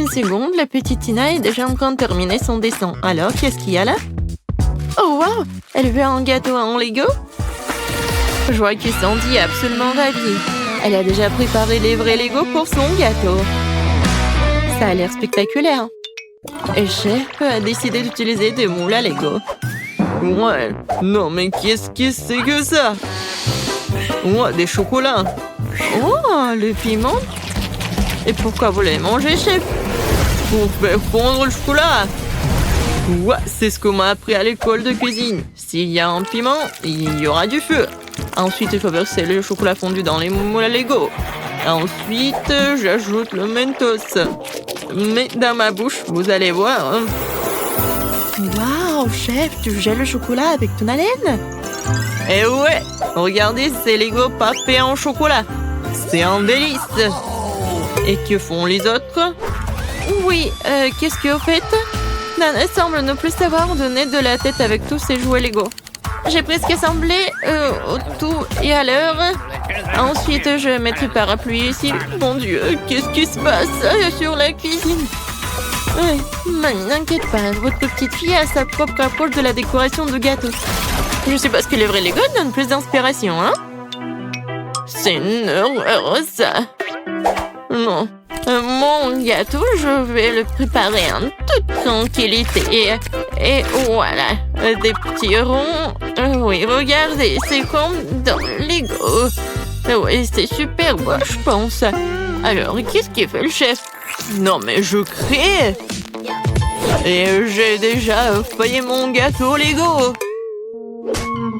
une seconde, la petite Tina est déjà en train de terminer son dessin. Alors, qu'est-ce qu'il y a là? Oh, wow! Elle veut un gâteau en Lego? Je vois que Sandy est absolument ravie. Elle a déjà préparé les vrais Lego pour son gâteau. Ça a l'air spectaculaire. Et Chef a décidé d'utiliser des moules à Lego. Ouais, non mais qu'est-ce que c'est que ça? Ouais, des chocolats. Oh, le piment. Et pourquoi vous l'avez mangé, Chef? Pour faire fondre le chocolat. Ouais, c'est ce qu'on m'a appris à l'école de cuisine. S'il y a un piment, il y aura du feu. Ensuite, il faut verser le chocolat fondu dans les moules à Lego. Ensuite, j'ajoute le Mentos. Mais dans ma bouche, vous allez voir. Waouh, Chef, tu gèles le chocolat avec ton haleine? Eh ouais, regardez ces Lego papés en chocolat. C'est un délice. Et que font les autres? Oui, qu'est-ce que vous faites? Nana semble ne plus savoir donner de la tête avec tous ses jouets Lego. J'ai presque assemblé au tout et à l'heure. Ensuite, je mettrai parapluie ici. Mon Dieu, qu'est-ce qui se passe sur la cuisine? Mamie, n'inquiète pas, votre petite fille a sa propre approche de la décoration de gâteau. Je sais pas ce que les vrais Lego donnent plus d'inspiration, hein? C'est une horreur, ça. Non. Mon gâteau, je vais le préparer en toute tranquillité. Et voilà, des petits ronds. Oui, regardez, c'est comme dans Lego. Oui, c'est super beau, je pense. Alors, qu'est-ce qu'il fait le chef? Non, mais je crée. Et j'ai déjà failli mon gâteau Lego.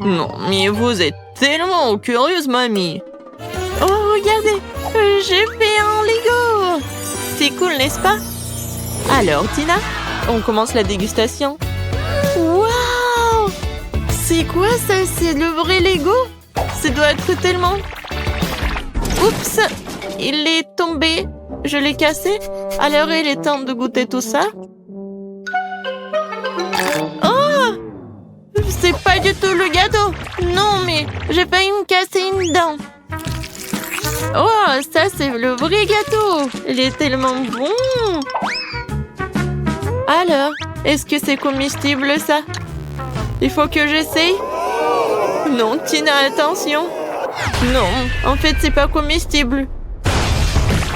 Non, mais vous êtes tellement curieuse, mamie. Oh, regardez, j'ai fait un Lego. C'est cool, n'est-ce pas? Alors, Tina, on commence la dégustation. Waouh! C'est quoi ça? C'est le vrai Lego? Ça doit être tellement... Oups! Il est tombé. Je l'ai cassé. Alors, il est temps de goûter tout ça. Oh! C'est pas du tout le gâteau. Non, mais j'ai failli me casser une dent. Oh, ça, c'est le vrai gâteau. Il est tellement bon. Alors, est-ce que c'est comestible, ça? Il faut que j'essaye. Non, Tina, attention. Non, en fait, c'est pas comestible.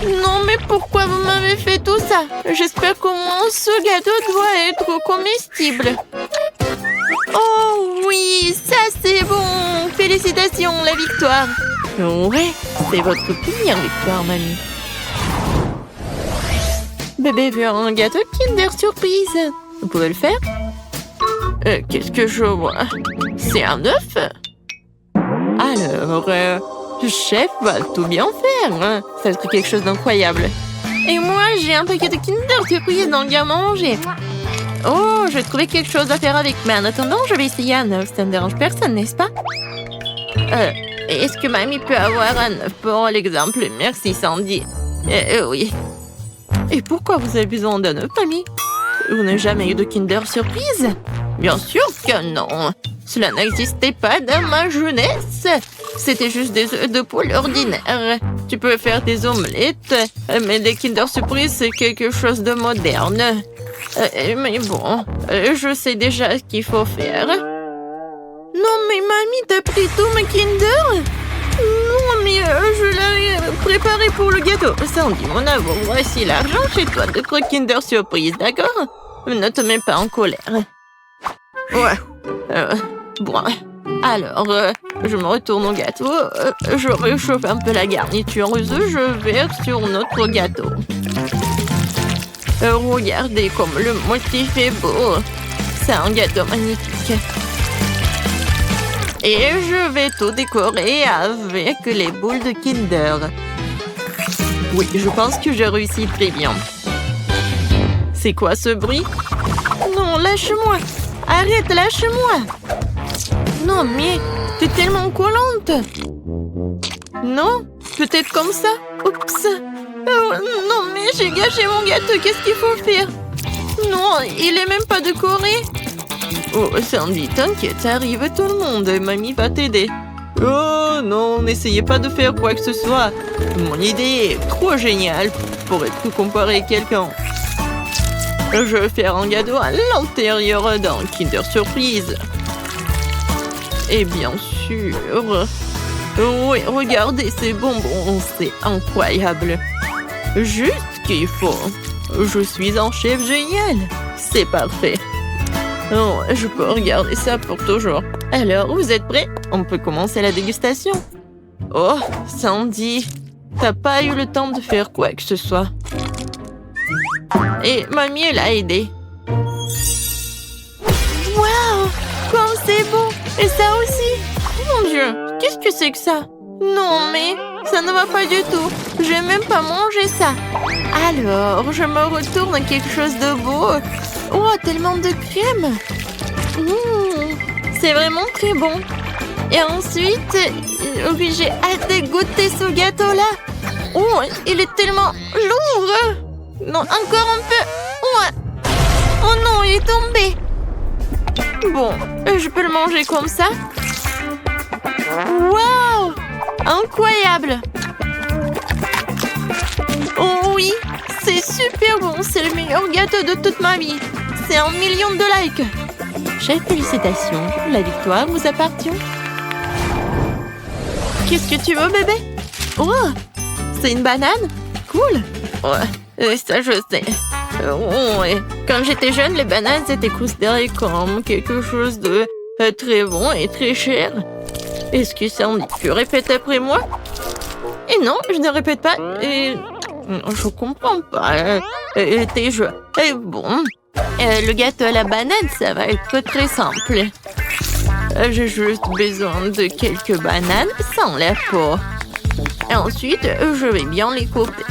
Non, mais pourquoi vous m'avez fait tout ça? J'espère qu'au moins ce gâteau doit être comestible. Oh oui, ça c'est bon. Félicitations, la victoire. Ouais, c'est votre première victoire, mamie. Bébé veut un gâteau Kinder Surprise. Vous pouvez le faire? Qu'est-ce que je vois? C'est un œuf? Alors, le chef va tout bien faire. Hein? Ça va être quelque chose d'incroyable. Et moi, j'ai un paquet de Kinder Surprise dans le garde-manger. Oh, je vais trouver quelque chose à faire avec. Mais en attendant, je vais essayer un œuf. Ça ne dérange personne, n'est-ce pas? Est-ce que mamie peut avoir un œuf pour l'exemple? Merci, Sandy. Oui. Et pourquoi vous avez besoin d'un œuf, mamie? Vous n'avez jamais eu de Kinder Surprise? Bien sûr que non. Cela n'existait pas dans ma jeunesse. C'était juste des œufs de poule ordinaires. Tu peux faire des omelettes, mais des Kinder Surprise, c'est quelque chose de moderne. Mais bon, je sais déjà ce qu'il faut faire. Non, mais mamie, t'as pris tous mes Kinder? Non, mais je l'avais préparé pour le gâteau. Sandy, mon amour, voici l'argent chez toi de Kinder Surprise, d'accord? Ne te mets pas en colère. Ouais. Bon, alors, je me retourne au gâteau. Je réchauffe un peu la garniture. Je verse sur notre gâteau. Regardez comme le motif est beau. C'est un gâteau magnifique. Et je vais tout décorer avec les boules de Kinder. Oui, je pense que j'ai réussi très bien. C'est quoi ce bruit? Non, lâche-moi! Arrête, lâche-moi! Non, mais t'es tellement collante! Non? Peut-être comme ça? Oups! Oh, non, mais j'ai gâché mon gâteau, qu'est-ce qu'il faut faire? Non, il est même pas décoré! Oh, Sandy, t'inquiète, ça arrive à tout le monde, mamie va t'aider. Oh non, n'essayez pas de faire quoi que ce soit. Mon idée est trop géniale pour être comparée à quelqu'un. Je vais faire un gâteau à l'intérieur d'un Kinder Surprise. Et bien sûr... Oui, regardez ces bonbons, c'est incroyable. Juste ce qu'il faut. Je suis un chef génial. C'est parfait. Oh, je peux regarder ça pour toujours. Alors, vous êtes prêts? On peut commencer la dégustation. Oh, Sandy, t'as pas eu le temps de faire quoi que ce soit. Et mamie, elle a aidé. Waouh, comme c'est beau. Et ça aussi. Mon Dieu, qu'est-ce que c'est que ça? Non, mais ça ne va pas du tout. Je vais même pas manger ça. Alors, je me retourne à quelque chose de beau. Oh, tellement de crème. C'est vraiment très bon. Et ensuite, oui, j'ai hâte de goûter ce gâteau-là. Oh, il est tellement lourd. Non, encore un peu. Oh non, il est tombé. Bon, je peux le manger comme ça. Waouh! Incroyable! Oh oui, c'est super bon. C'est le meilleur gâteau de toute ma vie. C'est 1 million de likes. Chef, félicitations. La victoire vous appartient. Qu'est-ce que tu veux, bébé? Oh! C'est une banane? Cool! Ouais, ça je sais. Ouais. Quand j'étais jeune, les bananes étaient considérées comme quelque chose de très bon et très cher. Est-ce que ça en dit? Tu répètes après moi? Et non, je ne répète pas. Et... je comprends pas. Tes jeux. Et bon. Le gâteau à la banane, ça va être très simple. J'ai juste besoin de quelques bananes sans la peau. Et ensuite, je vais bien les couper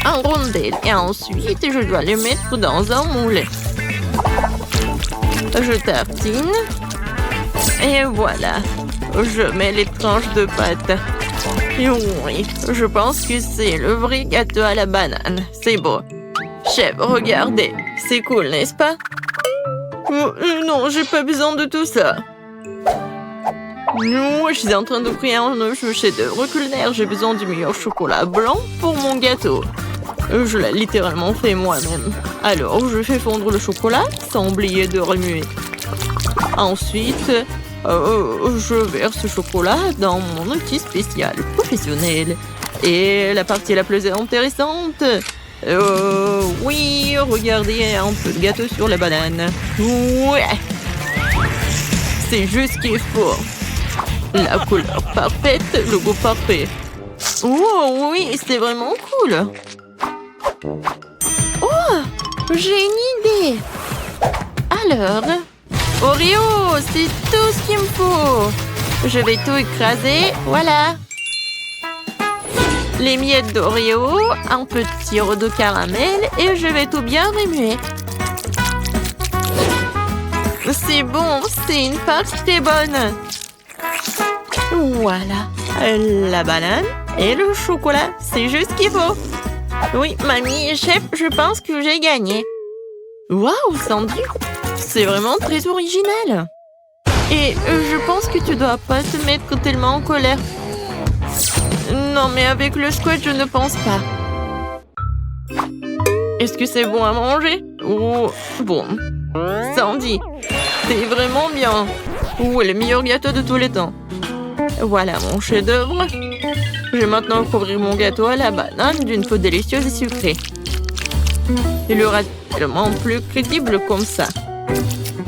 en rondelles. Et ensuite, je dois les mettre dans un moule. Je tartine. Et voilà. Je mets les tranches de pâte. Et oui, je pense que c'est le vrai gâteau à la banane. C'est beau. Chef, regardez. C'est cool, n'est-ce pas? Non, j'ai pas besoin de tout ça. Non, je suis en train de créer un chef-d'œuvre culinaire. J'ai besoin du meilleur chocolat blanc pour mon gâteau. Je l'ai littéralement fait moi-même. Alors, je fais fondre le chocolat sans oublier de remuer. Ensuite... je verse ce chocolat dans mon outil spécial professionnel. Et la partie la plus intéressante... oui, regardez un peu de gâteau sur la banane. Ouais! C'est juste ce qu'il faut. La couleur parfaite, le goût parfait. Oh oui, c'est vraiment cool. Oh, j'ai une idée. Alors... Oreo, c'est tout ce qu'il me faut. Je vais tout écraser, voilà. Les miettes d'Oreo, un peu de sirop de caramel et je vais tout bien remuer. C'est bon, c'est une pâte très bonne. Voilà, la banane et le chocolat, c'est juste ce qu'il faut. Oui, mamie, chef, je pense que j'ai gagné. Waouh, Sandy! C'est vraiment très original. Et je pense que tu dois pas te mettre tellement en colère. Non, mais avec le squat, je ne pense pas. Est-ce que c'est bon à manger? Oh, bon. Sandy, c'est vraiment bien. Oh, le meilleur gâteau de tous les temps. Voilà mon chef-d'œuvre. Je vais maintenant couvrir mon gâteau à la banane d'une peau délicieuse et sucrée. Il aura tellement plus crédible comme ça.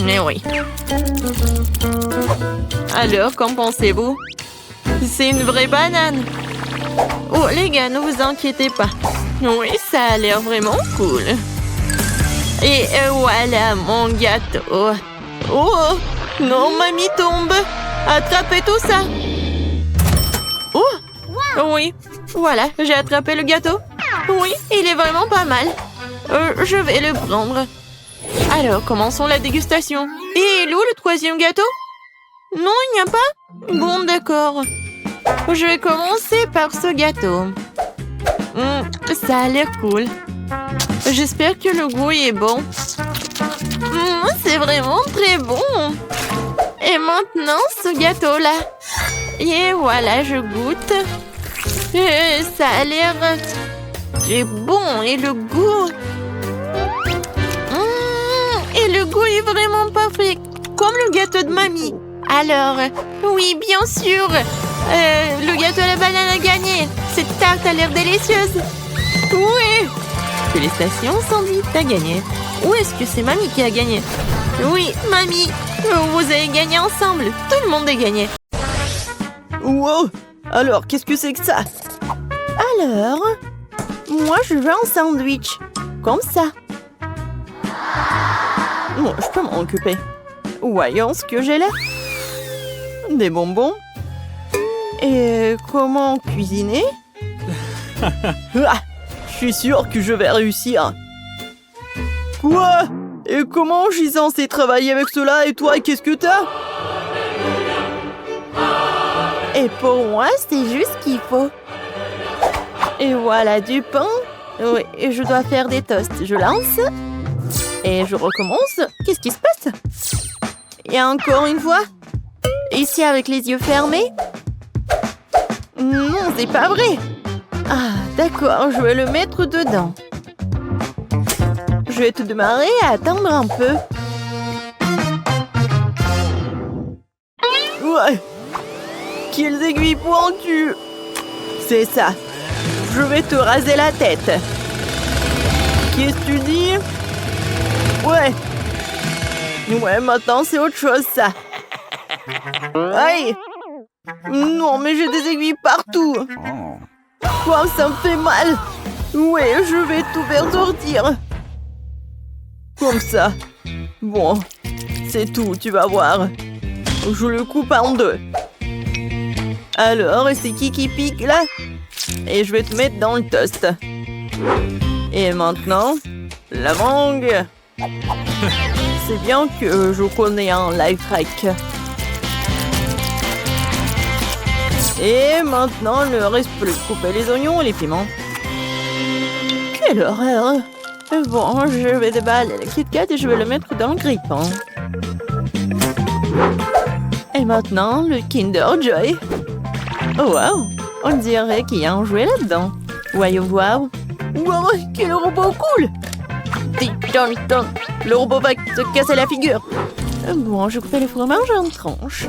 Mais oui. Alors, qu'en pensez-vous? C'est une vraie banane. Oh, les gars, ne vous inquiétez pas. Oui, ça a l'air vraiment cool. Et voilà mon gâteau. Oh, non, mamie tombe. Attrapez tout ça. Oh, oui. Voilà, j'ai attrapé le gâteau. Oui, il est vraiment pas mal. Je vais le prendre. Alors, commençons la dégustation. Et il est où le troisième gâteau? Non, il n'y a pas? Bon, d'accord. Je vais commencer par ce gâteau. Ça a l'air cool. J'espère que le goût est bon. C'est vraiment très bon. Et maintenant, ce gâteau-là. Et voilà, je goûte. Ça a l'air très bon. Et le goût... goût est vraiment parfait, comme le gâteau de mamie. Alors, oui, bien sûr. Le gâteau à la banane a gagné. Cette tarte a l'air délicieuse. Oui. Félicitations, Sandy, t'as gagné. Ou est-ce que c'est mamie qui a gagné? Oui, mamie. Vous avez gagné ensemble. Tout le monde a gagné. Wow! Alors, qu'est-ce que c'est que ça? Alors, moi je veux un sandwich. Comme ça. Bon, je peux m'en occuper. Voyons ce que j'ai là. Des bonbons. Et comment cuisiner? Ah, je suis sûre que je vais réussir. Quoi? Et comment je suis censée travailler avec cela? Et toi, qu'est-ce que t'as? Et pour moi, c'est juste ce qu'il faut. Et voilà du pain. Oui, et je dois faire des toasts. Je lance. Et je recommence. Qu'est-ce qui se passe? Et encore une fois. Ici avec les yeux fermés. Non, c'est pas vrai. Ah, d'accord, je vais le mettre dedans. Je vais te demander à attendre un peu. Ouais. Quelles aiguilles pointues. C'est ça. Je vais te raser la tête. Qu'est-ce que tu dis? Ouais. Ouais, maintenant c'est autre chose, ça. Aïe. Non, mais j'ai des aiguilles partout. Quoi, ça me fait mal. Ouais, je vais tout faire sortir. Comme ça. Bon, c'est tout, tu vas voir. Je le coupe en deux. Alors, c'est qui pique là? Et je vais te mettre dans le toast. Et maintenant, la mangue. C'est bien que je connais un life hack. Et maintenant, il ne reste plus de couper les oignons et les piments. Quelle horreur! Bon, je vais déballer le Kit Kat et je vais le mettre dans le grille-pain. Et maintenant, le Kinder Joy. Oh wow! On dirait qu'il y a un jouet là-dedans. Voyons voir. Wow, quel robot cool! Tic-toc-toc. Le robot va se casser la figure. Bon, je coupe le fromage en tranches.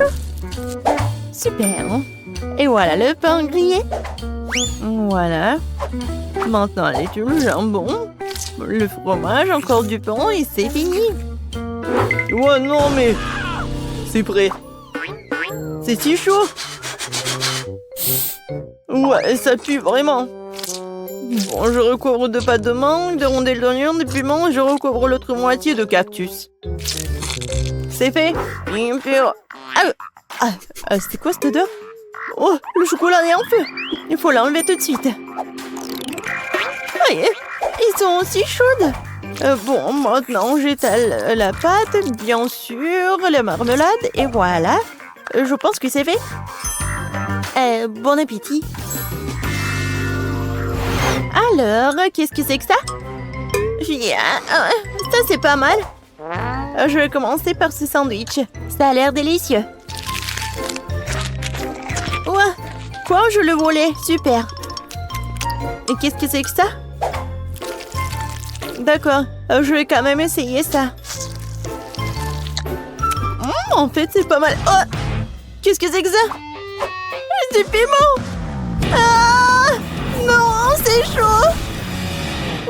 Super! Et voilà le pain grillé. Voilà. Maintenant, les tubes, le jambon, le fromage, encore du pain et c'est fini. Ouais, non, mais... C'est prêt. C'est si chaud. Ouais, ça pue vraiment. Bon, je recouvre de pâte de mangue, de rondelles d'oignon, de piment et je recouvre l'autre moitié de cactus. C'est fait. C'est quoi cette odeur? Oh, le chocolat est en feu. Il faut l'enlever tout de suite. Voyez, ils sont aussi chaudes. Bon, maintenant j'étale la pâte, bien sûr, la marmelade, et voilà. Je pense que c'est fait. Bon appétit. Alors, qu'est-ce que c'est que ça? Ça, c'est pas mal. Je vais commencer par ce sandwich. Ça a l'air délicieux. Ouais. Quoi, je le volais? Super. Et qu'est-ce que c'est que ça? D'accord, je vais quand même essayer ça. En fait, c'est pas mal. Oh! Qu'est-ce que c'est que ça? Du piment! Ah! Non, c'est chaud!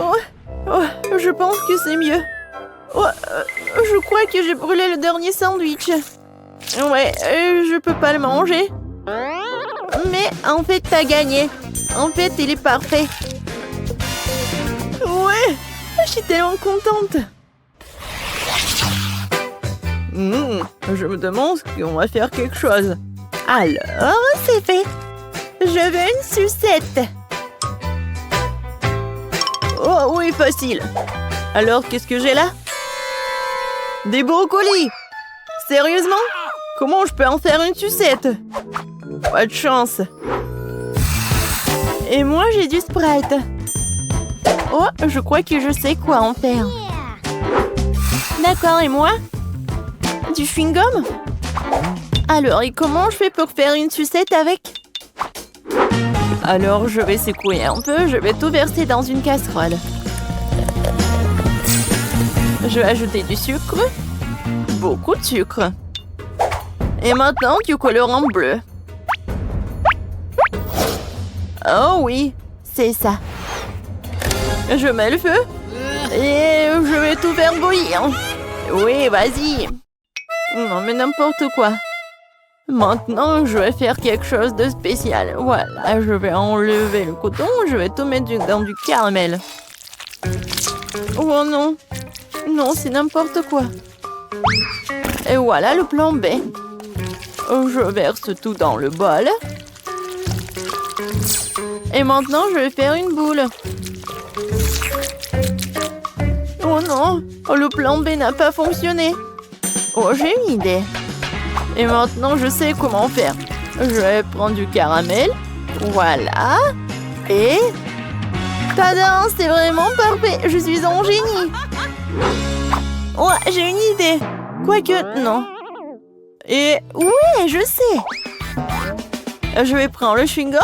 Oh, je pense que c'est mieux. Oh, je crois que j'ai brûlé le dernier sandwich. Ouais, je peux pas le manger. Mais en fait, t'as gagné. En fait, il est parfait. Ouais, je suis tellement contente. Je me demande qu'on va faire quelque chose. Alors, c'est fait. Je veux une sucette. Oh oui, facile. Alors, qu'est-ce que j'ai là? Des brocolis. Sérieusement? Comment je peux en faire une sucette? Pas de chance. Et moi, j'ai du Sprite. Oh, je crois que je sais quoi en faire. D'accord, et moi? Du chewing-gum? Alors, et comment je fais pour faire une sucette avec? Alors, je vais secouer un peu, je vais tout verser dans une casserole. Je vais ajouter du sucre. Beaucoup de sucre. Et maintenant du colorant bleu. Oh oui, c'est ça. Je mets le feu. Et je vais tout faire bouillir. Oui, vas-y. Non, mais n'importe quoi. Maintenant, je vais faire quelque chose de spécial. Voilà, je vais enlever le coton. Je vais tout mettre dans du caramel. Oh non. Non, c'est n'importe quoi. Et voilà le plan B. Je verse tout dans le bol. Et maintenant, je vais faire une boule. Oh non, le plan B n'a pas fonctionné. Oh, j'ai une idée. Et maintenant, je sais comment faire. Je vais prendre du caramel. Voilà. Et... Tada, c'est vraiment parfait. Je suis un génie. Oh, j'ai une idée. Quoique, non. Et oui, je sais. Je vais prendre le chewing-gum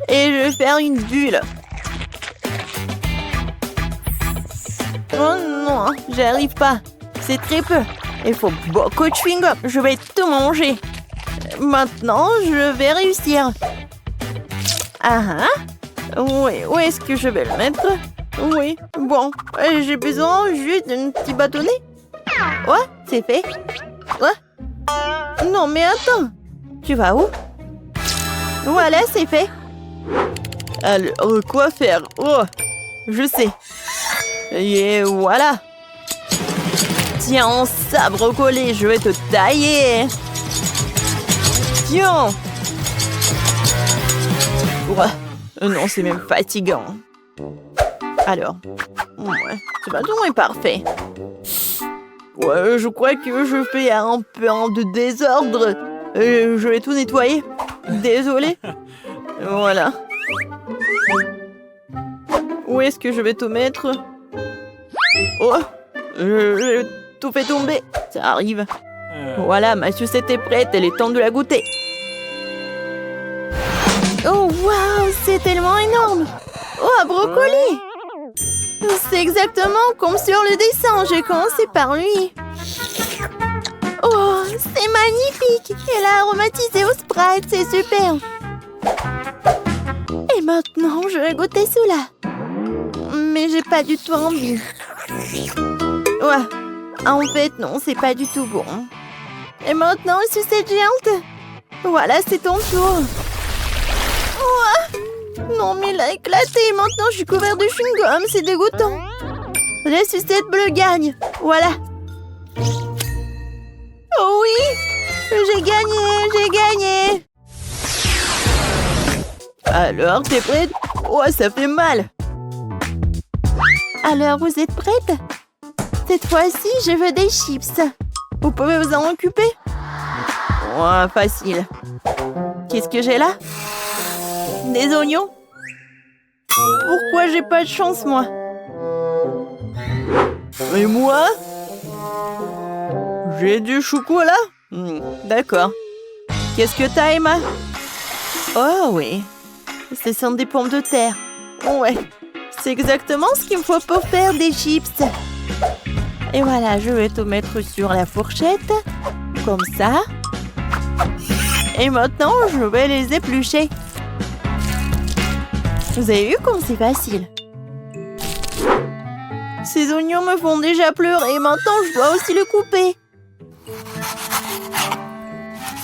et je vais faire une bulle. Oh non, j'y arrive pas. C'est très peu. Il faut beaucoup de chewing-gum. Je vais tout manger. Maintenant, je vais réussir. Ah ah. Oui, où est-ce que je vais le mettre? Oui, bon. J'ai besoin juste d'un petit bâtonnet. Ouais, c'est fait. Ouais. Non, mais attends. Tu vas où? Voilà, c'est fait. Alors, quoi faire? Oh, je sais. Et voilà. Tiens, ça, brocoli, je vais te tailler. Tiens. Ouais. Non, c'est même fatigant. Alors, ouais, ce bâton est parfait. Ouais, je crois que je fais un peu de désordre. Je vais tout nettoyer. Désolée. Voilà. Où est-ce que je vais tout mettre? Oh, j'ai tout fait tomber. Ça arrive. Voilà, ma sucette est prête. Elle est temps de la goûter. Oh, waouh, c'est tellement énorme. Oh, un brocoli. C'est exactement comme sur le dessin. J'ai commencé par lui. Oh, c'est magnifique. Elle a aromatisé au Sprite. C'est super. Et maintenant, je vais goûter cela. Mais j'ai pas du tout envie. Ouais. En fait, non, c'est pas du tout bon. Et maintenant, sucette géante. Voilà, c'est ton tour. Ouais. Non, mais il a éclaté. Maintenant, je suis couvert de chewing-gum. C'est dégoûtant. La sucette bleue gagne. Voilà. Oh oui. J'ai gagné. J'ai gagné. Alors, t'es prête? Oh, ça fait mal. Alors, vous êtes prête? Cette fois-ci, je veux des chips. Vous pouvez vous en occuper? Oh, facile. Qu'est-ce que j'ai là? Des oignons? Pourquoi j'ai pas de chance, moi? Et moi? J'ai du chocolat? D'accord. Qu'est-ce que t'as, Emma? Oh oui. Ce sont des pommes de terre. Ouais. C'est exactement ce qu'il me faut pour faire des chips. Et voilà, je vais tout mettre sur la fourchette. Comme ça. Et maintenant, je vais les éplucher. Vous avez vu comme c'est facile? Ces oignons me font déjà pleurer. Maintenant, je dois aussi le couper.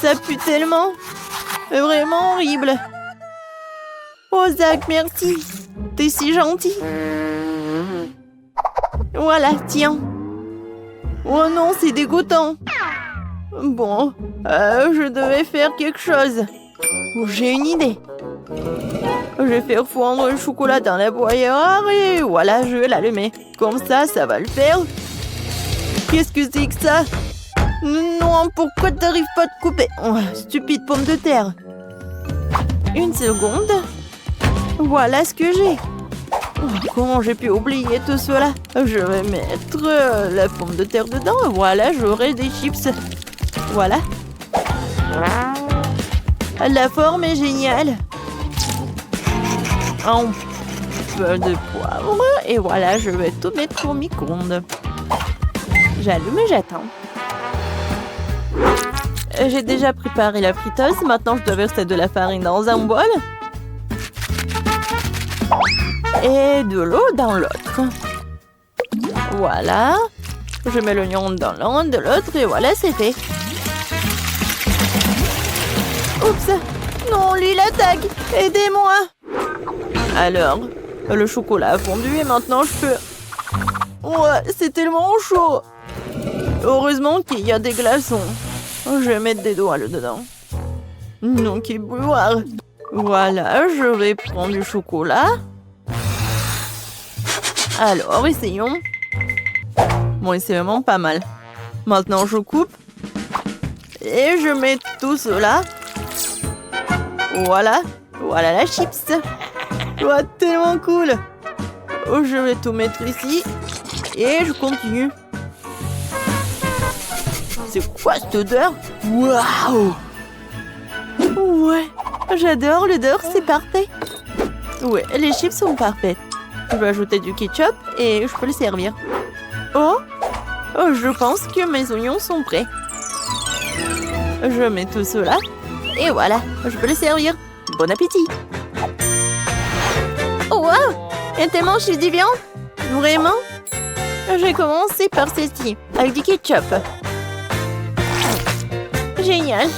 Ça pue tellement. C'est vraiment horrible. Oh, Zach, merci. T'es si gentil. Voilà, tiens. Oh non, c'est dégoûtant. Bon, je devais faire quelque chose. Oh, j'ai une idée. Je vais faire fondre le chocolat dans la broyeur et voilà, je vais l'allumer. Comme ça, ça va le faire. Qu'est-ce que c'est que ça? Non, pourquoi t'arrives pas à te couper? Oh, stupide pomme de terre. Une seconde. Voilà ce que j'ai. Oh, comment j'ai pu oublier tout cela? Je vais mettre la pomme de terre dedans. Voilà, j'aurai des chips. Voilà. La forme est géniale. Un peu de poivre. Et voilà, je vais tout mettre au micro-ondes. J'allume et j'attends. J'ai déjà préparé la friteuse. Maintenant, je dois verser de la farine dans un bol. Et de l'eau dans l'autre. Voilà. Je mets l'oignon dans l'un, de l'autre et voilà, c'est fait. Oups. Non, lui, il attaque. Aidez-moi. Alors, le chocolat a fondu et maintenant je peux... Ouais, c'est tellement chaud. Heureusement qu'il y a des glaçons. Je vais mettre des doigts dedans. Non, qu'il boire. Voilà, je vais prendre du chocolat. Alors, essayons. Bon, c'est vraiment pas mal. Maintenant, je coupe. Et je mets tout cela. Voilà. Voilà la chips. Oh, tellement cool. Oh, je vais tout mettre ici. Et je continue. C'est quoi cette odeur? Waouh! Ouais, j'adore l'odeur, c'est parfait. Ouais, les chips sont parfaites. Je vais ajouter du ketchup et je peux le servir. Oh, je pense que mes oignons sont prêts. Je mets tout cela. Et voilà, je peux le servir. Bon appétit! Oh, wow! Il y a tellement chez du viande! Vraiment? J'ai commencé par ceci, avec du ketchup. Génial!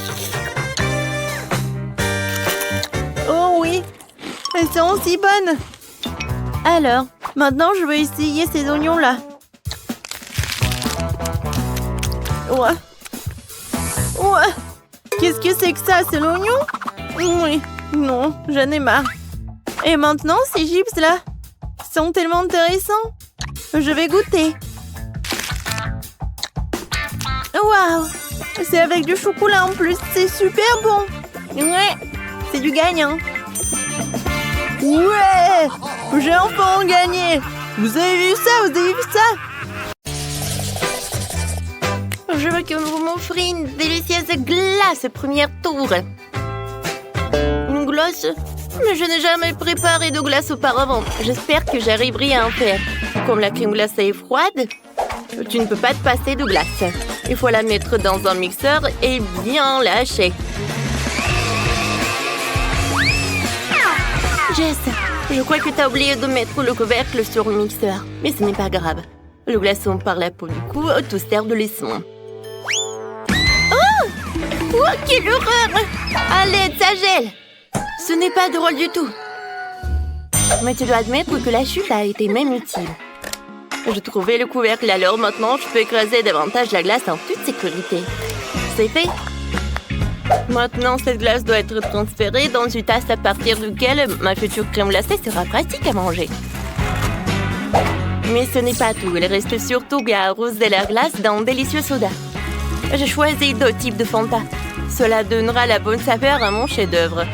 Oh oui! Elles sont aussi bonnes! Alors, maintenant je vais essayer ces oignons-là. Ouais. Ouais. Qu'est-ce que c'est que ça? C'est l'oignon? Oui. Non, j'en ai marre. Et maintenant, ces chips-là sont tellement intéressants. Je vais goûter. Waouh! C'est avec du chocolat en plus. C'est super bon. Ouais, c'est du gagnant. Ouais! J'ai enfin gagné. Vous avez vu ça? Vous avez vu ça? Je veux que vous m'offriez une délicieuse glace première tour. Une glace? Mais je n'ai jamais préparé de glace auparavant. J'espère que j'arriverai à en faire. Comme la crème glacée est froide, tu ne peux pas te passer de glace. Il faut la mettre dans un mixeur et bien lâcher. Jess, je crois que tu as oublié de mettre le couvercle sur le mixeur. Mais ce n'est pas grave. Le glaçon par la peau du cou tout sert de leçon. Oh, quelle horreur! À l'aide, ça gèle! Ce n'est pas drôle du tout. Mais tu dois admettre que la chute a été même utile. J'ai trouvé le couvercle, alors maintenant je peux écraser davantage la glace en toute sécurité. C'est fait. Maintenant, cette glace doit être transférée dans une tasse à partir duquel ma future crème glacée sera pratique à manger. Mais ce n'est pas tout. Il reste surtout à arroser la glace d'un délicieux soda. J'ai choisi 2 types de Fanta. Cela donnera la bonne saveur à mon chef-d'œuvre.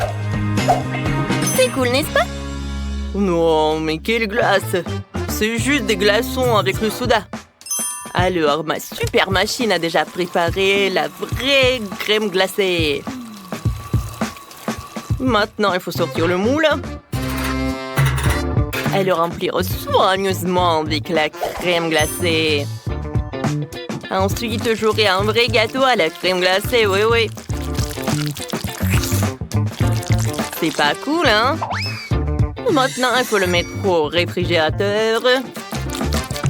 C'est cool, n'est-ce pas? Non, mais quelle glace! C'est juste des glaçons avec le soda. Alors, ma super machine a déjà préparé la vraie crème glacée. Maintenant, il faut sortir le moule et le remplir soigneusement avec la crème glacée. Ensuite, j'aurai un vrai gâteau à la crème glacée, oui. C'est pas cool, hein? Maintenant, il faut le mettre au réfrigérateur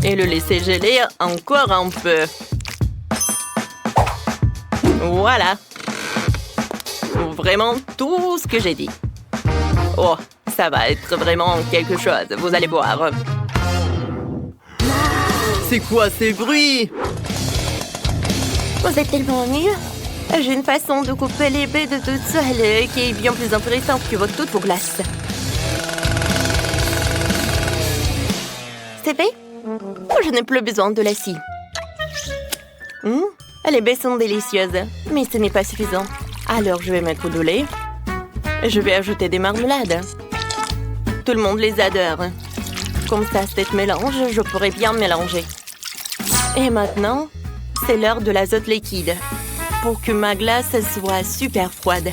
et le laisser geler encore un peu. Voilà. Vraiment tout ce que j'ai dit. Oh, ça va être vraiment quelque chose, vous allez voir. C'est quoi ces bruits? Vous êtes tellement ennuyeux. J'ai une façon de couper les baies de toute seule qui est bien plus intéressante que toutes vos glaces. C'est fait? Je n'ai plus besoin de la scie. Les baies sont délicieuses, mais ce n'est pas suffisant. Alors, je vais mettre de lait. Je vais ajouter des marmelades. Tout le monde les adore. Comme ça, cette mélange, je pourrais bien mélanger. Et maintenant, c'est l'heure de l'azote liquide pour que ma glace soit super froide.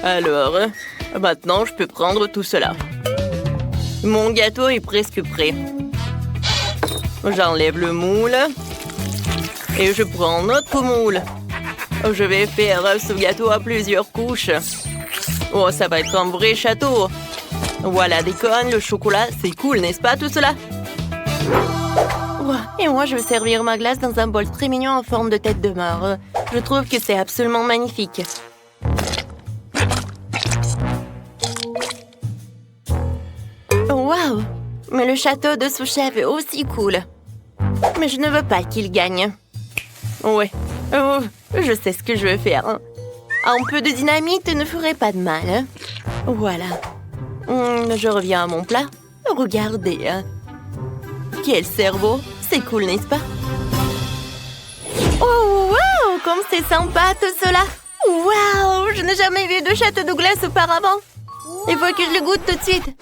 Alors, maintenant, je peux prendre tout cela. Mon gâteau est presque prêt. J'enlève le moule. Et je prends un autre moule. Je vais faire ce gâteau à plusieurs couches. Oh, ça va être un vrai château. Voilà des cônes, le chocolat, c'est cool, n'est-ce pas tout cela? Et moi, je vais servir ma glace dans un bol très mignon en forme de tête de mort. Je trouve que c'est absolument magnifique. Waouh! Mais le château de sous-chef est aussi cool. Mais je ne veux pas qu'il gagne. Ouais, je sais ce que je veux faire. Un peu de dynamite ne ferait pas de mal. Voilà. Je reviens à mon plat. Regardez. Quel cerveau! C'est cool, n'est-ce pas? Oh, wow! Comme c'est sympa tout cela! Wow! Je n'ai jamais vu de château de glace auparavant. Il faut que je le goûte tout de suite.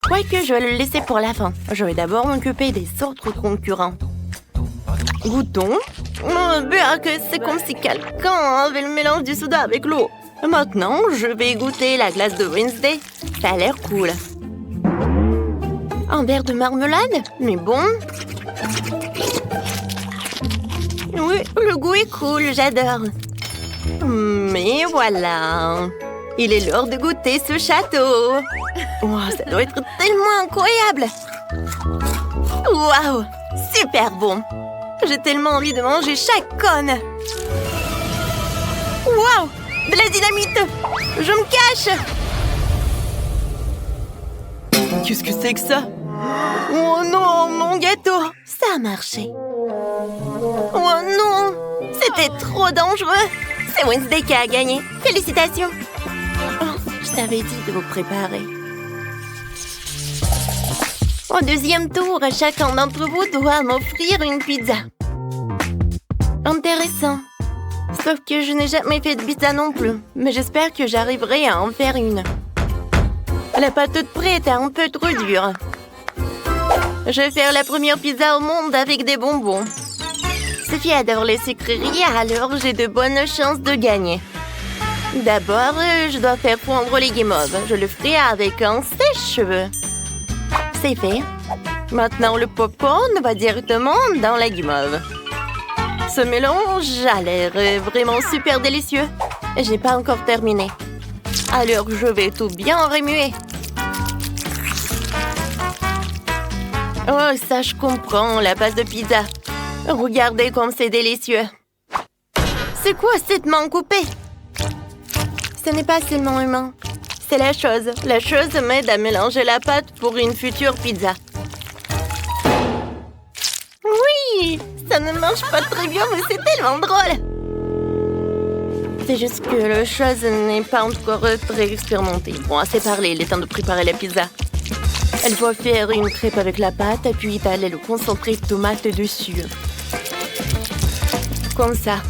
Quoique, je vais le laisser pour la fin. Je vais d'abord m'occuper des autres concurrents. Goûtons. Bien que c'est comme si quelqu'un avait le mélange du soda avec l'eau. Maintenant, je vais goûter la glace de Wednesday. Ça a l'air cool. Un verre de marmelade? Mais bon. Oui, le goût est cool, j'adore. Mais voilà. Il est l'heure de goûter ce château. Wow, ça doit être tellement incroyable. Waouh, super bon. J'ai tellement envie de manger chaque cône. Waouh, de la dynamite. Je me cache. Qu'est-ce que c'est que ça? Oh non, mon gâteau. Ça a marché. Oh non, c'était trop dangereux. C'est Wednesday qui a gagné. Félicitations. Oh, je t'avais dit de vous préparer. Au deuxième tour, chacun d'entre vous doit m'offrir une pizza. Intéressant. Sauf que je n'ai jamais fait de pizza non plus. Mais j'espère que j'arriverai à en faire une. La pâte toute prête est un peu trop dure. Je vais faire la première pizza au monde avec des bonbons. Sophie adore les sucreries, alors j'ai de bonnes chances de gagner. D'abord, je dois faire fondre les guimauves. Je le ferai avec un sèche-cheveux. C'est fait. Maintenant, le popcorn va directement dans la guimauve. Ce mélange a l'air vraiment super délicieux. J'ai pas encore terminé. Alors, je vais tout bien remuer. Oh, ça, je comprends, la base de pizza. Regardez comme c'est délicieux. C'est quoi cette main coupée? Ce n'est pas seulement humain. C'est la chose. La chose m'aide à mélanger la pâte pour une future pizza. Oui! Ça ne marche pas très bien, mais c'est tellement drôle. C'est juste que la chose n'est pas encore très expérimentée. Bon, assez parlé, il est temps de préparer la pizza. Elle faut faire une crêpe avec la pâte, puis étaler le concentré de tomate dessus. Comme ça.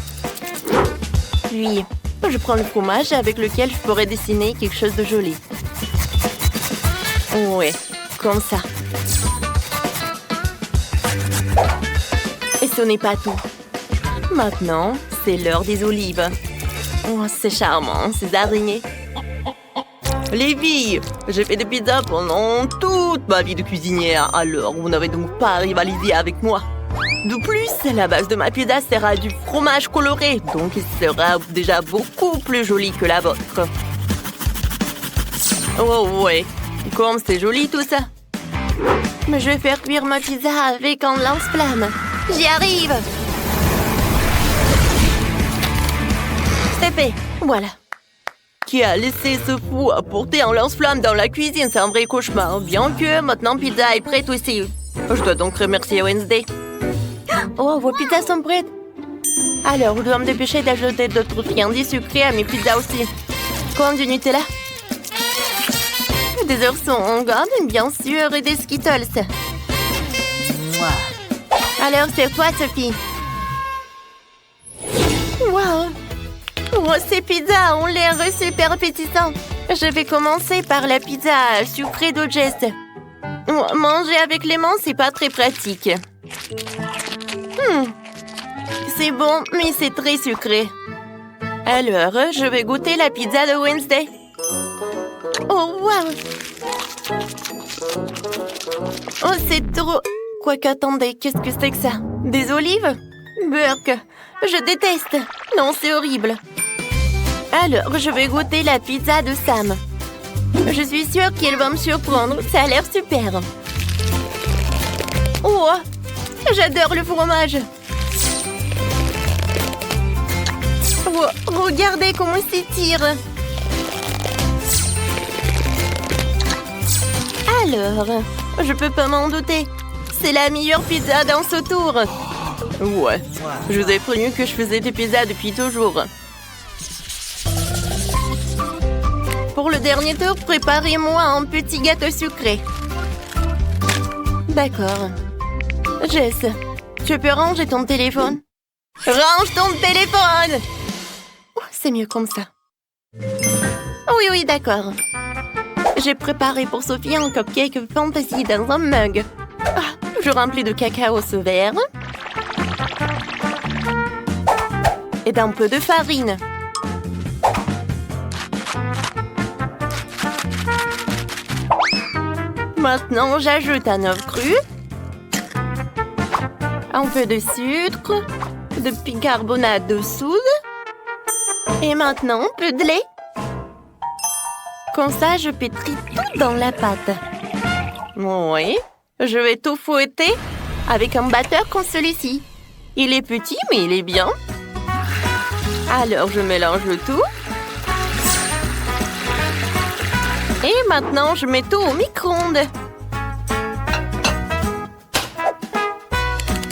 Puis, je prends le fromage avec lequel je pourrais dessiner quelque chose de joli. Ouais, comme ça. Et ce n'est pas tout. Maintenant, c'est l'heure des olives. Oh, c'est charmant, ces araignées. Les filles, j'ai fait des pizzas pendant toute ma vie de cuisinière, alors vous n'avez donc pas rivalisé avec moi. De plus, la base de ma pizza sera du fromage coloré, donc il sera déjà beaucoup plus joli que la vôtre. Oh ouais, comme c'est joli tout ça. Mais je vais faire cuire ma pizza avec un lance-flamme. J'y arrive! C'est fait, voilà. Qui a laissé ce fou apporter un lance-flamme dans la cuisine? C'est un vrai cauchemar. Bien que maintenant pizza est prête aussi. Je dois donc remercier Wednesday. Oh, vos pizzas sont prêtes. Alors, je dois me dépêcher d'ajouter d'autres friandises sucrées à mes pizzas aussi. Comme du Nutella. Des ours en gomme, bien sûr, et des Skittles. Alors, c'est toi, Sophie. Wow! Oh, ces pizzas ont l'air super appétissants. Je vais commencer par la pizza sucrée de Jess. Manger avec les mains, c'est pas très pratique. C'est bon, mais c'est très sucré. Alors, je vais goûter la pizza de Wednesday. Oh, waouh! Oh, c'est trop... Quoique, attendez, qu'est-ce que c'est que ça? Des olives? Burk! Je déteste! Non, c'est horrible! Alors, je vais goûter la pizza de Sam. Je suis sûre qu'elle va me surprendre. Ça a l'air super. Oh! J'adore le fromage! Oh, regardez comment il s'étire! Alors, je peux pas m'en douter. C'est la meilleure pizza dans ce tour. Ouais, je vous ai prévenu que je faisais des pizzas depuis toujours. Pour le dernier tour, préparez-moi un petit gâteau sucré. D'accord. Jess, tu peux ranger ton téléphone? Range ton téléphone! Oh, c'est mieux comme ça. Oui, d'accord. J'ai préparé pour Sophie un cupcake fantasy dans un mug. Je remplis de cacao ce verre. Et d'un peu de farine. Maintenant, j'ajoute un œuf cru. Un peu de sucre. De bicarbonate de soude. Et maintenant, un peu de lait. Comme ça, je pétris tout dans la pâte. Oui, je vais tout fouetter avec un batteur comme celui-ci. Il est petit, mais il est bien. Alors, je mélange le tout. Et maintenant, je mets tout au micro-ondes.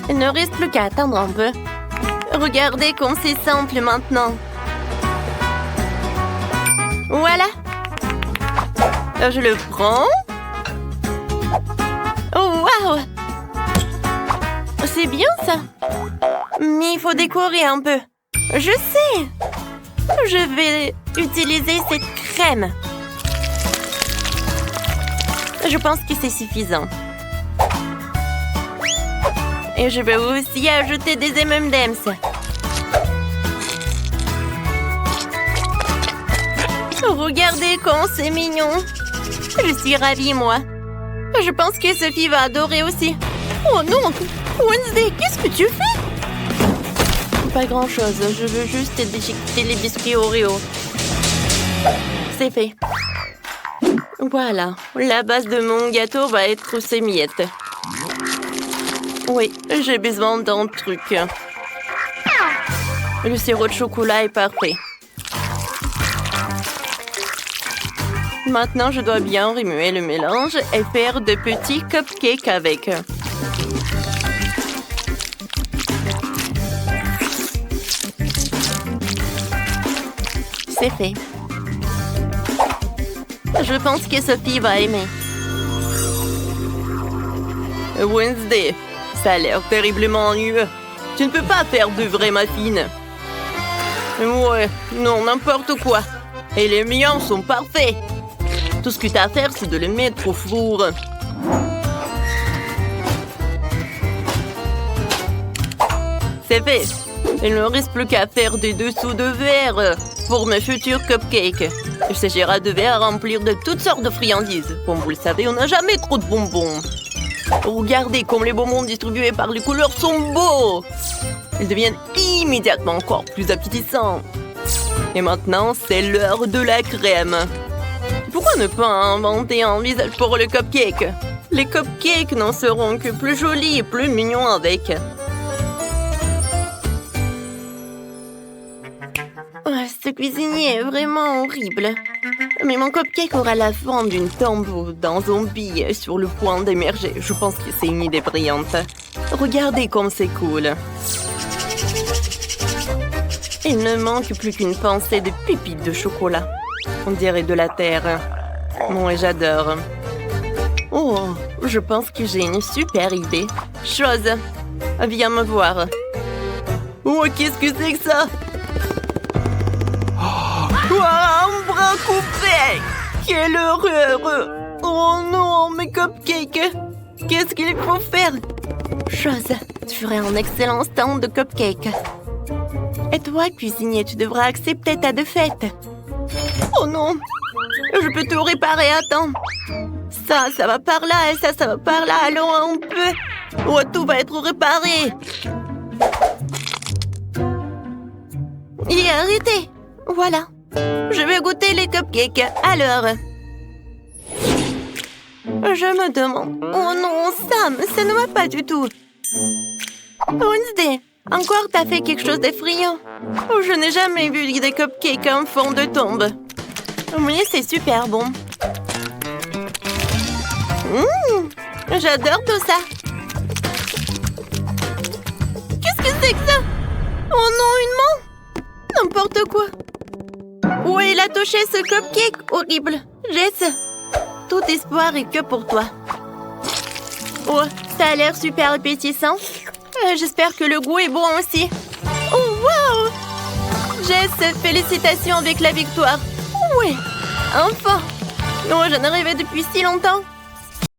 Il ne reste plus qu'à attendre un peu. Regardez comme c'est simple maintenant. Voilà. Je le prends. Oh, waouh! C'est bien ça. Mais il faut décorer un peu. Je sais. Je vais utiliser cette crème. Je pense que c'est suffisant. Et je vais aussi ajouter des M&M's. Regardez comme c'est mignon. Je suis ravie, moi. Je pense que Sophie va adorer aussi. Oh non! Wednesday, qu'est-ce que tu fais? Pas grand-chose. Je veux juste déchiqueter les biscuits Oreo. C'est fait. Voilà. La base de mon gâteau va être ces miettes. Oui, j'ai besoin d'un truc. Le sirop de chocolat est parfait. Maintenant, je dois bien remuer le mélange et faire de petits cupcakes avec. C'est fait. Je pense que Sophie va aimer. Wednesday, ça a l'air terriblement ennuyeux. Tu ne peux pas faire de vrais muffins. Ouais, non, n'importe quoi. Et les miens sont parfaits. Tout ce que tu as à faire, c'est de les mettre au four. C'est fait. Il ne reste plus qu'à faire des dessous de verre pour mes futurs cupcakes. Il s'agira de verres à remplir de toutes sortes de friandises. Comme vous le savez, on n'a jamais trop de bonbons. Regardez comme les bonbons distribués par les couleurs sont beaux. Ils deviennent immédiatement encore plus appétissants. Et maintenant, c'est l'heure de la crème. Pourquoi ne pas inventer un visage pour le cupcake? Les cupcakes n'en seront que plus jolis et plus mignons avec. Oh, ce cuisinier est vraiment horrible. Mais mon cupcake aura la forme d'une tombe d'un zombie sur le point d'émerger. Je pense que c'est une idée brillante. Regardez comme c'est cool. Il ne manque plus qu'une pincée de pépites de chocolat. On dirait de la terre. Moi, j'adore. Oh, je pense que j'ai une super idée. Chose, viens me voir. Oh, qu'est-ce que c'est que ça? Oh, un bras coupé! Quelle horreur! Oh non, mes cupcakes! Qu'est-ce qu'il faut faire? Chose, tu ferais un excellent stand de cupcakes. Et toi, cuisinier, tu devras accepter ta défaite. Oh non! Je peux tout réparer, attends. Ça va par là et ça va par là. Alors on peut... Oh, tout va être réparé. Et arrêtez. Voilà. Je vais goûter les cupcakes. Alors... Je me demande... Oh non, Sam, ça ne va pas du tout. Wednesday, encore t'as fait quelque chose d'effrayant. Oh, je n'ai jamais vu des cupcakes en fond de tombe. Oui, c'est super bon. J'adore tout ça. Qu'est-ce que c'est que ça? Oh non, une main? N'importe quoi. Où il a touché ce cupcake horrible? Jess, tout espoir est que pour toi. Oh, ça a l'air super appétissant. J'espère que le goût est bon aussi. Oh, wow! Jess, félicitations avec la victoire. Oui, enfin. Oh, j'en arrivais depuis si longtemps.